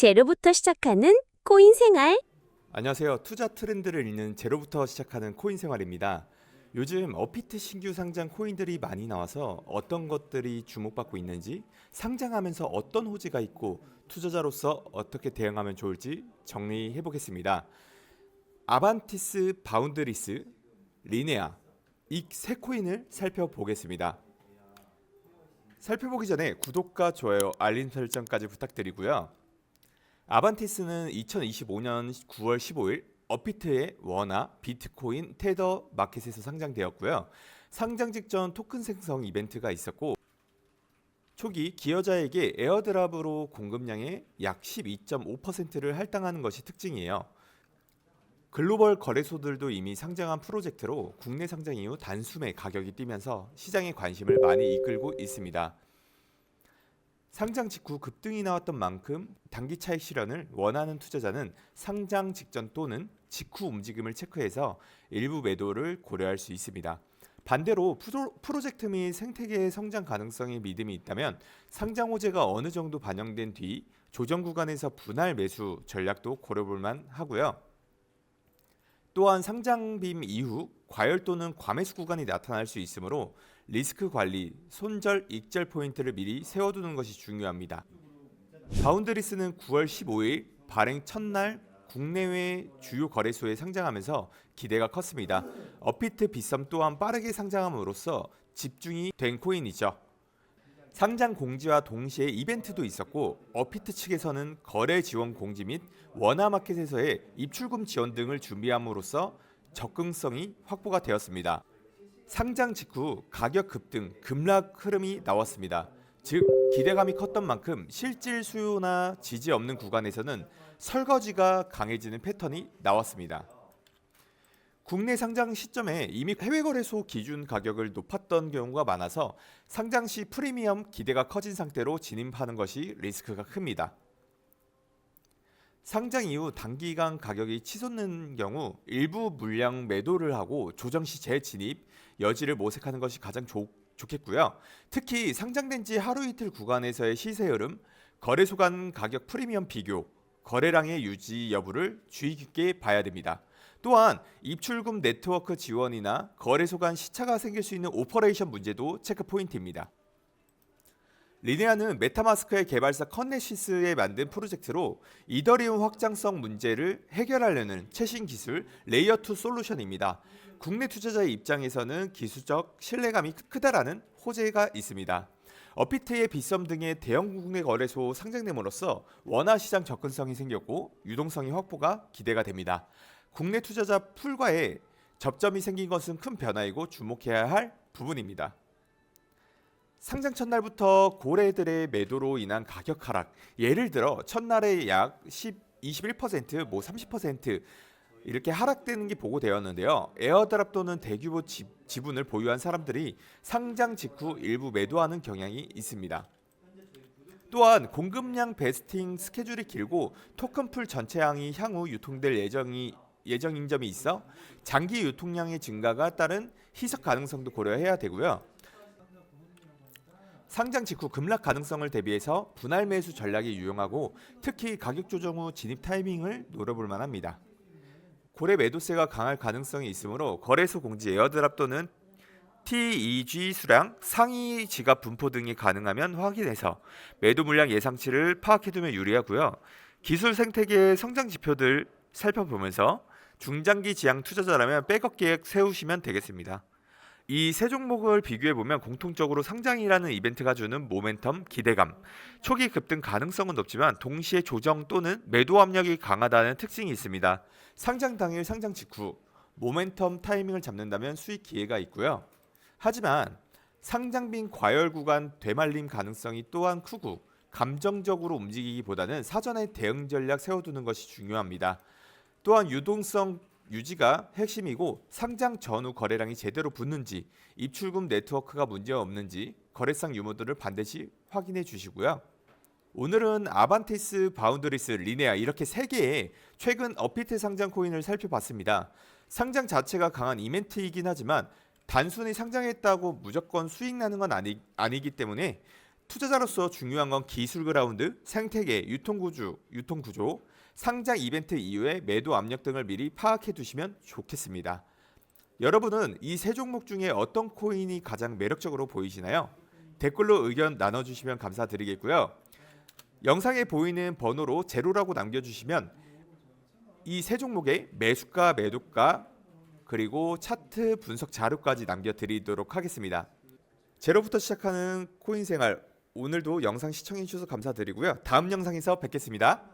제로부터 시작하는 코인 생활. 안녕하세요. 투자 트렌드를 읽는 제로부터 시작하는 코인 생활입니다. 요즘 업비트 신규 상장 코인들이 많이 나와서 어떤 것들이 주목받고 있는지, 상장하면서 어떤 호재가 있고 투자자로서 어떻게 대응하면 좋을지 정리해 보겠습니다. 아반티스, 바운드리스, 리네아 이 세 코인을 살펴보겠습니다. 살펴보기 전에 구독과 좋아요, 알림 설정까지 부탁드리고요. 아반티스는 2025년 9월 15일 업비트의 원화, 비트코인, 테더 마켓에서 상장되었고요. 상장 직전 토큰 생성 이벤트가 있었고 초기 기여자에게 에어드랍으로 공급량의 약 12.5%를 할당하는 것이 특징이에요. 글로벌 거래소들도 이미 상장한 프로젝트로 국내 상장 이후 단숨에 가격이 뛰면서 시장의 관심을 많이 이끌고 있습니다. 상장 직후 급등이 나왔던 만큼 단기 차익 실현을 원하는 투자자는 상장 직전 또는 직후 움직임을 체크해서 일부 매도를 고려할 수 있습니다. 반대로 프로젝트 및 생태계의 성장 가능성에 믿음이 있다면 상장 호재가 어느 정도 반영된 뒤 조정 구간에서 분할 매수 전략도 고려볼만 하고요. 또한 상장빔 이후 과열 또는 과매수 구간이 나타날 수 있으므로 리스크 관리, 손절, 익절 포인트를 미리 세워두는 것이 중요합니다. 바운드리스는 9월 15일 발행 첫날 국내외 주요 거래소에 상장하면서 기대가 컸습니다. 업비트 빗썸 또한 빠르게 상장함으로써 집중이 된 코인이죠. 상장 공지와 동시에 이벤트도 있었고 업비트 측에서는 거래 지원 공지 및 원화 마켓에서의 입출금 지원 등을 준비함으로써 접근성이 확보가 되었습니다. 상장 직후 가격 급등, 급락 흐름이 나왔습니다. 즉 기대감이 컸던 만큼 실질 수요나 지지 없는 구간에서는 설거지가 강해지는 패턴이 나왔습니다. 국내 상장 시점에 이미 해외 거래소 기준 가격을 높았던 경우가 많아서 상장 시 프리미엄 기대가 커진 상태로 진입하는 것이 리스크가 큽니다. 상장 이후 단기간 가격이 치솟는 경우 일부 물량 매도를 하고 조정 시 재진입 여지를 모색하는 것이 가장 좋겠고요. 특히 상장된 지 하루 이틀 구간에서의 시세 흐름, 거래소 간 가격 프리미엄 비교, 거래량의 유지 여부를 주의 깊게 봐야 됩니다. 또한 입출금 네트워크 지원이나 거래소 간 시차가 생길 수 있는 오퍼레이션 문제도 체크 포인트입니다. 리네아는 메타마스크의 개발사 컨네시스에 만든 프로젝트로 이더리움 확장성 문제를 해결하려는 최신 기술 레이어2 솔루션입니다. 국내 투자자의 입장에서는 기술적 신뢰감이 크다라는 호재가 있습니다. 업비트의 빗썸 등의 대형 국내 거래소 상장됨으로써 원화 시장 접근성이 생겼고 유동성의 확보가 기대가 됩니다. 국내 투자자 풀과의 접점이 생긴 것은 큰 변화이고 주목해야 할 부분입니다. 상장 첫날부터 고래들의 매도로 인한 가격 하락, 예를 들어 첫날에 약 21%, 30% 이렇게 하락되는 게 보고되었는데요. 에어드랍 또는 대규모 지분을 보유한 사람들이 상장 직후 일부 매도하는 경향이 있습니다. 또한 공급량 베스팅 스케줄이 길고 토큰풀 전체 양이 향후 유통될 예정인 점이 있어 장기 유통량의 증가가 따른 희석 가능성도 고려해야 되고요. 상장 직후 급락 가능성을 대비해서 분할 매수 전략이 유용하고 특히 가격 조정 후 진입 타이밍을 노려볼 만합니다. 고래 매도세가 강할 가능성이 있으므로 거래소 공지 에어드랍 또는 TEG 수량, 상위 지갑 분포 등이 가능하면 확인해서 매도 물량 예상치를 파악해두면 유리하고요. 기술 생태계의 성장 지표들 살펴보면서 중장기 지향 투자자라면 백업 계획 세우시면 되겠습니다. 이 세 종목을 비교해보면 공통적으로 상장이라는 이벤트가 주는 모멘텀, 기대감, 초기 급등 가능성은 높지만 동시에 조정 또는 매도 압력이 강하다는 특징이 있습니다. 상장 당일, 상장 직후 모멘텀 타이밍을 잡는다면 수익 기회가 있고요. 하지만 상장빈 과열 구간 되말림 가능성이 또한 크고 감정적으로 움직이기보다는 사전에 대응 전략 세워두는 것이 중요합니다. 또한 유동성 유지가 핵심이고 상장 전후 거래량이 제대로 붙는지 입출금 네트워크가 문제가 없는지 거래상 유무들을 반드시 확인해 주시고요. 오늘은 아반티스, 바운드리스, 리네아 이렇게 3개의 최근 업비트 상장 코인을 살펴봤습니다. 상장 자체가 강한 이벤트이긴 하지만 단순히 상장했다고 무조건 수익 나는 건 아니기 때문에 투자자로서 중요한 건 기술 그라운드, 생태계, 유통구조, 상장 이벤트 이후의 매도 압력 등을 미리 파악해 두시면 좋겠습니다. 여러분은 이 세 종목 중에 어떤 코인이 가장 매력적으로 보이시나요? 댓글로 의견 나눠주시면 감사드리겠고요. 영상에 보이는 번호로 제로라고 남겨주시면 이 세 종목의 매수가, 매도가, 그리고 차트 분석 자료까지 남겨드리도록 하겠습니다. 제로부터 시작하는 코인 생활, 오늘도 영상 시청해 주셔서 감사드리고요. 다음 영상에서 뵙겠습니다.